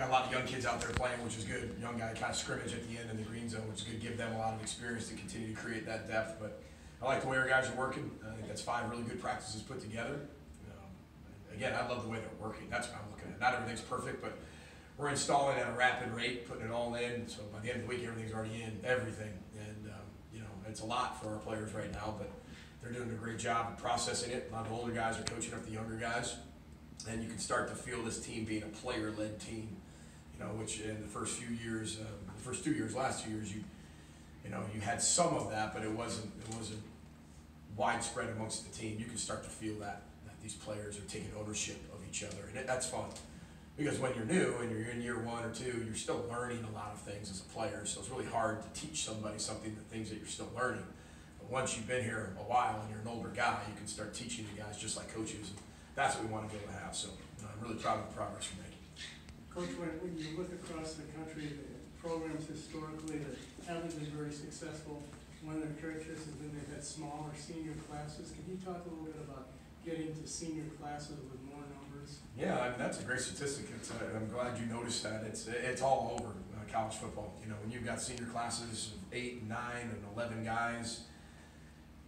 got a lot of young kids out there playing, which is good. Young guy kind of scrimmage at the end in the green zone, which is good. Give them a lot of experience to continue to create that depth. But I like the way our guys are working. I think that's 5 really good practices put together. Again, I love the way they're working. That's what I'm looking at. Not everything's perfect, but we're installing at a rapid rate, putting it all in. So by the end of the week, everything's already in, everything. And it's a lot for our players right now, but they're doing a great job of processing it. A lot of the older guys are coaching up the younger guys, and you can start to feel this team being a player-led team. Which in the first few years, last 2 years, you had some of that, but it wasn't widespread amongst the team. You can start to feel that these players are taking ownership of each other, and that's fun. Because when you're new and you're in year 1 or 2, you're still learning a lot of things as a player. So it's really hard to teach somebody things that you're still learning. But once you've been here a while and you're an older guy, you can start teaching the guys just like coaches. And that's what we want to be able to have. So I'm really proud of the progress we're making. Coach, when you look across the country, the programs historically that haven't been very successful, one of their characteristics has been they've had smaller senior classes. Can you talk a little bit about getting to senior classes with more numbers? Yeah, I mean, that's a great statistic. I'm glad you noticed that. It's all over college football. When you've got senior classes of 8 and 9 and 11 guys,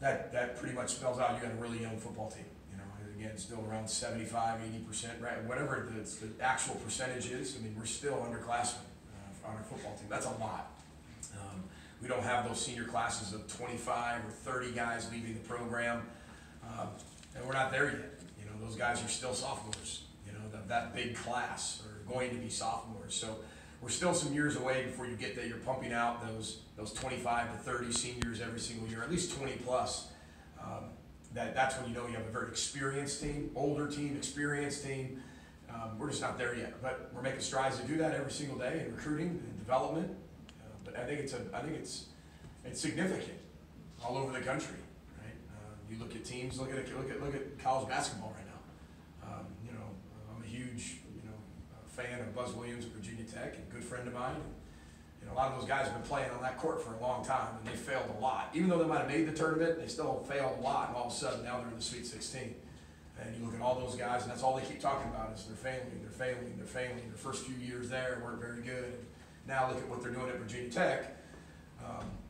that pretty much spells out you got a really young football team. Again, still around 75, 80%, right? Whatever the actual percentage is. I mean, we're still underclassmen on our football team. That's a lot. We don't have those senior classes of 25 or 30 guys leaving the program. And we're not there yet. Those guys are still sophomores. That big class are going to be sophomores. So we're still some years away before you get there. You're pumping out those 25 to 30 seniors every single year, at least 20 plus. That's when you know you have a very experienced team, older team, experienced team. We're just not there yet, but we're making strides to do that every single day in recruiting and development. But I think it's significant all over the country. You look at teams. Look at college basketball right now. I'm a huge fan of Buzz Williams at Virginia Tech, and a good friend of mine. And, a lot of those guys have been playing on that court for a long time, and they failed a lot. Even though they might have made the tournament, they still failed a lot. And all of a sudden, now they're in the Sweet 16. And you look at all those guys, and that's all they keep talking about is they're failing. Their first few years there weren't very good. And now look at what they're doing at Virginia Tech.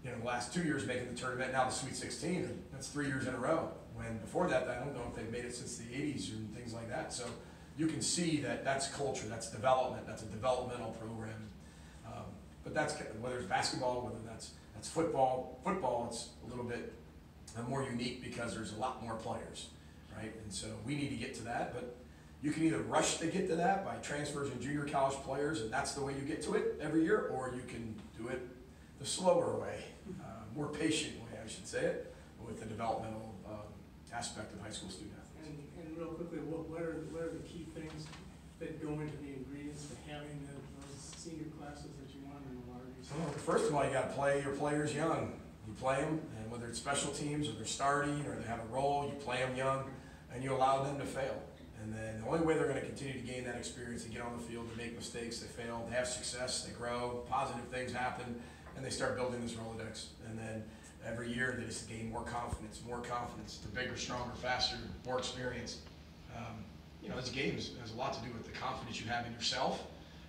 The last 2 years making the tournament, now the Sweet 16, and that's 3 years in a row. When before that, I don't know if they've made it since the 80s and things like that. So you can see that's culture, that's development, that's a developmental program. But that's, whether it's basketball, whether that's football. Football, it's a little bit more unique because there's a lot more players, right? And so we need to get to that, but you can either rush to get to that by transfers and junior college players, and that's the way you get to it every year, or you can do it the slower way, more patient way, I should say it, with the developmental aspect of high school student athletes. And real quickly, what are the key things that go into the ingredients to having those senior classes that you want in a lot of these? Well, first of all, you got to play your players young. You play them, and whether it's special teams or they're starting or they have a role, you play them young, and you allow them to fail. And then the only way they're going to continue to gain that experience and get on the field, they make mistakes, they fail, they have success, they grow, positive things happen, and they start building this Rolodex. And then every year they just gain more confidence. The bigger, stronger, faster, more experience. This game has a lot to do with the confidence you have in yourself,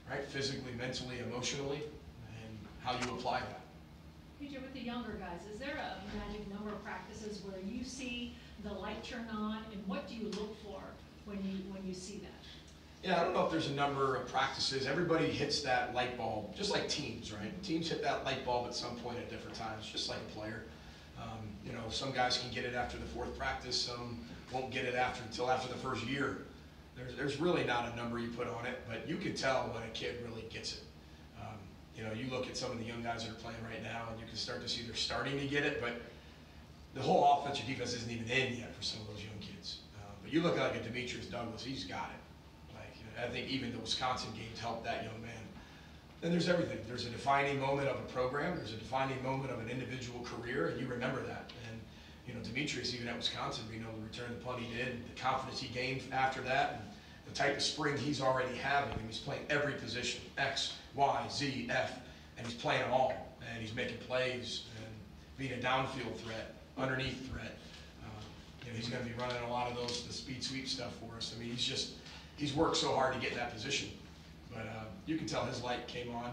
right? Physically, mentally, emotionally, and how you apply that. PJ, with the younger guys, is there a magic number of practices where you see the light turn on, and what do you look for when you see that? Yeah, I don't know if there's a number of practices. Everybody hits that light bulb, just like teams, right? Teams hit that light bulb at some point at different times, just like a player. Some guys can get it after the 4th practice, some won't get it until after the 1st year. There's really not a number you put on it, but you can tell when a kid really gets it. You look at some of the young guys that are playing right now, and you can start to see they're starting to get it, but the whole offensive defense isn't even in yet for some of those young kids. But you look at like a Demetrius Douglas, he's got it. I think even the Wisconsin games helped that young man. Then there's everything. There's a defining moment of a program. There's a defining moment of an individual career, and you remember that. And Demetrius, even at Wisconsin, being able to return the punt he did, the confidence he gained after that, and the type of spring he's already having. And he's playing every position, X, Y, Z, F, and he's playing them all. And he's making plays and being a downfield threat, underneath threat. He's going to be running a lot of the speed sweep stuff for us. I mean, he's worked so hard to get in that position. But You can tell his light came on,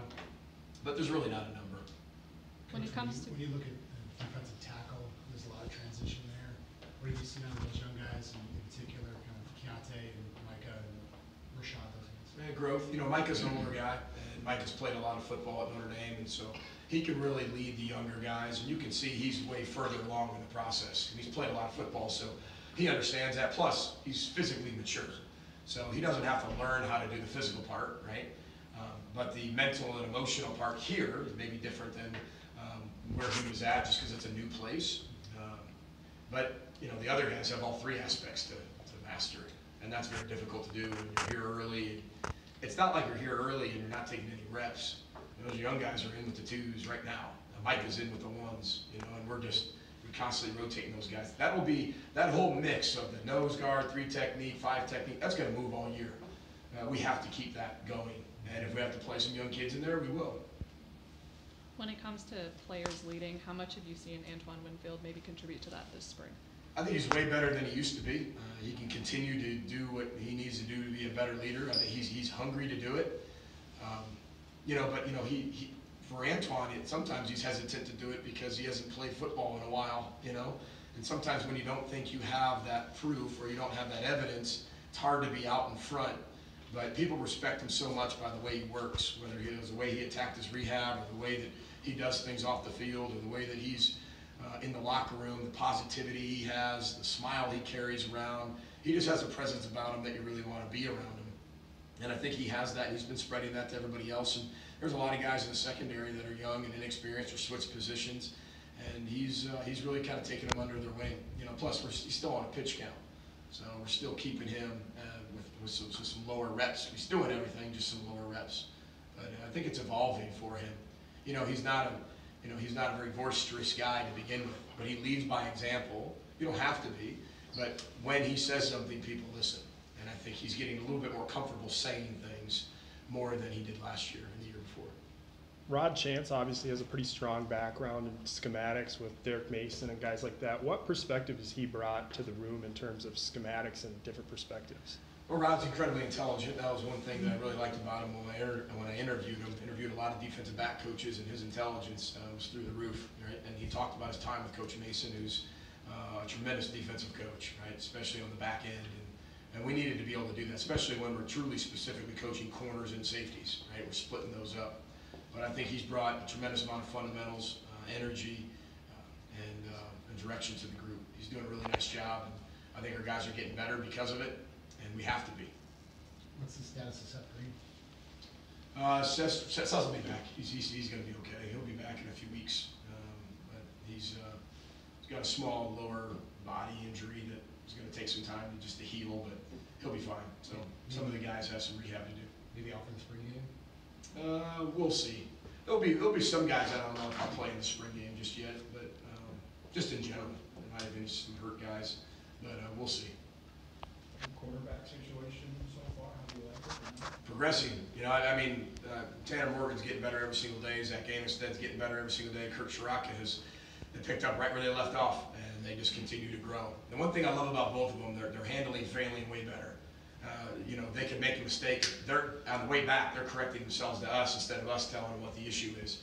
but there's really not a number. When it comes to, When you look at defensive tackle, there's a lot of transition there. What do you see on those young guys, in particular, kind of Keontae and Micah and Rashad, those guys? Growth. You know, Micah's an older guy, and Micah's played a lot of football at Notre Dame, and so he can really lead the younger guys, and you can see he's way further along in the process. And he's played a lot of football, so he understands that. Plus, he's physically mature, so he doesn't have to learn how to do the physical part, right? But the mental and emotional part here is maybe different than where he was at, just because it's a new place. But you know, the other guys have all three aspects to master, and that's very difficult to do when you're here early. It's not like you're here early and you're not taking any reps. And those young guys are in with the twos right now. Mike is in with the ones, you know, and we're constantly rotating those guys. That whole mix of the nose guard, 3 technique, 5 technique, that's going to move all year. We have to keep that going, and if we have to play some young kids in there, we will. when it comes to players leading, how much have you seen Antoine Winfield maybe contribute to that this spring? I think he's way better than he used to be. He can continue to do what he needs to do to be a better leader. I think he's hungry to do it. You know, but you know, he for Antoine, sometimes he's hesitant to do it because he hasn't played football in a while. You know, and sometimes when you don't think you have that proof or you don't have that evidence, it's hard to be out in front. But people respect him so much by the way he works, whether it was the way he attacked his rehab or the way that he does things off the field or the way that he's in the locker room, the positivity he has, the smile he carries around. He just has a presence about him that you really want to be around him. And I think he has that. He's been spreading that to everybody else. And there's a lot of guys in the secondary that are young and inexperienced or switch positions. And he's really kind of taking them under their wing. You know, plus he's still on a pitch count. So we're still keeping him with some lower reps. He's doing everything, just some lower reps. But I think it's evolving for him. You know, he's not a very boisterous guy to begin with, but he leads by example. You don't have to be, but when he says something, people listen. And I think he's getting a little bit more comfortable saying things more than he did last year and the year before. Rod Chance obviously has a pretty strong background in schematics with Derek Mason and guys like that. What perspective has he brought to the room in terms of schematics and different perspectives? Well, Rod's incredibly intelligent. That was one thing that I really liked about him when I interviewed him. Interviewed a lot of defensive back coaches, and his intelligence was through the roof, right? And he talked about his time with Coach Mason, who's a tremendous defensive coach, right? Especially on the back end. And we needed to be able to do that, especially when we're truly specifically coaching corners and safeties, right? We're splitting those up. But I think he's brought a tremendous amount of fundamentals, energy, and direction to the group. He's doing a really nice job, and I think our guys are getting better because of it, and we have to be. What's the status of Seth Green? Seth's will be back. He's going to be okay. He'll be back in a few weeks. But he's got a small lower body injury that is going to take some time just to heal, but he'll be fine. So some of the guys have some rehab to do. Maybe out for the spring game? We'll see. There'll be some guys I don't know if I'll play in the spring game just yet, but just in general, there might have been some hurt guys, but we'll see. Quarterback situation so far, how do you like it? Progressing, you know. I mean, Tanner Morgan's getting better every single day. Zach Amistead's getting better every single day. Kurt Shiraka they picked up right where they left off, and they just continue to grow. And one thing I love about both of them, they're handling failing way better. You know, they can make a mistake. They're on the way back. They're correcting themselves to us instead of us telling them what the issue is.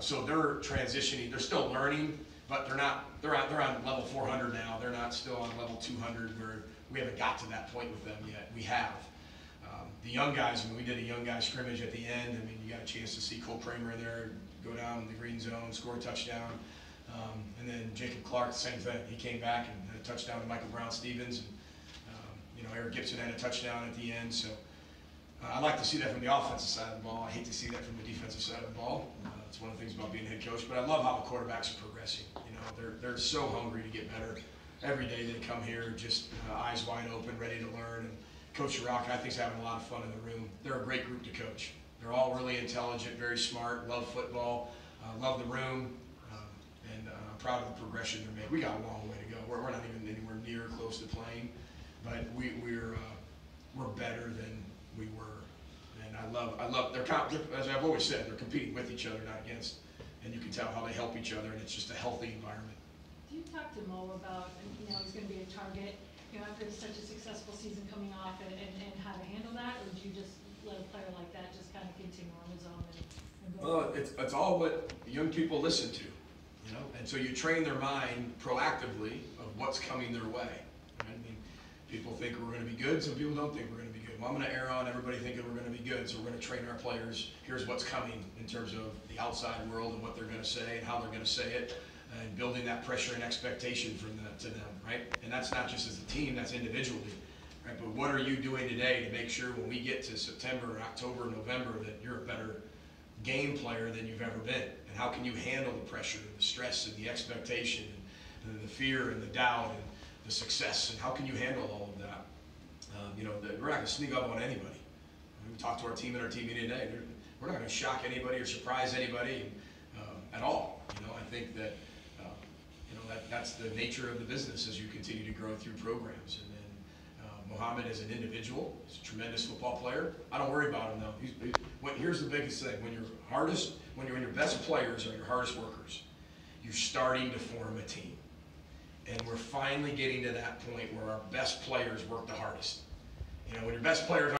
So they're transitioning. They're still learning, but they're not. They're on level 400 now. They're not still on level 200 where we haven't got to that point with them yet. We have. The young guys. I mean, we did a young guy scrimmage at the end. I mean, you got a chance to see Cole Kramer in there go down in the green zone, score a touchdown, and then Jacob Clark, the same thing. He came back and had a touchdown to Michael Brown-Stevens. And, you know, Eric Gibson had a touchdown at the end, so I like to see that from the offensive side of the ball. I hate to see that from the defensive side of the ball. It's one of the things about being a head coach, but I love how the quarterbacks are progressing. You know, they're so hungry to get better. Every day they come here just eyes wide open, ready to learn. And Coach Shiraka, I think, is having a lot of fun in the room. They're a great group to coach. They're all really intelligent, very smart, love football, love the room, and I'm proud of the progression they're making. We got a long way to go. We're not even anywhere near close to playing. But we're better than we were, and I love their as I've always said, they're competing with each other, not against, and you can tell how they help each other, and it's just a healthy environment. Do you talk to Mo about, you know, he's going to be a target, you know, after such a successful season coming off, and how to handle that, or do you just let a player like that just kind of continue on his own and go? Well, it's all what young people listen to, you know, and so you train their mind proactively of what's coming their way. I mean, people think we're going to be good, some people don't think we're going to be good. Well, I'm going to err on everybody thinking we're going to be good, so we're going to train our players. Here's what's coming in terms of the outside world and what they're going to say and how they're going to say it, and building that pressure and expectation to them, right? And that's not just as a team, that's individually. Right, but what are you doing today to make sure when we get to September, October, November that you're a better game player than you've ever been? And how can you handle the pressure, and the stress, and the expectation, and the fear, and the doubt, and the success, and how can you handle all of that? You know, we're not going to sneak up on anybody. We talked to our team at our team meeting today. We're not going to shock anybody or surprise anybody at all. You know, I think that you know that's the nature of the business as you continue to grow through programs. And Mohammed is an individual. He's a tremendous football player. I don't worry about him though. Here's the biggest thing: when your best players are your hardest workers, you're starting to form a team, and we're finally getting to that point where our best players work the hardest. You know, when your best players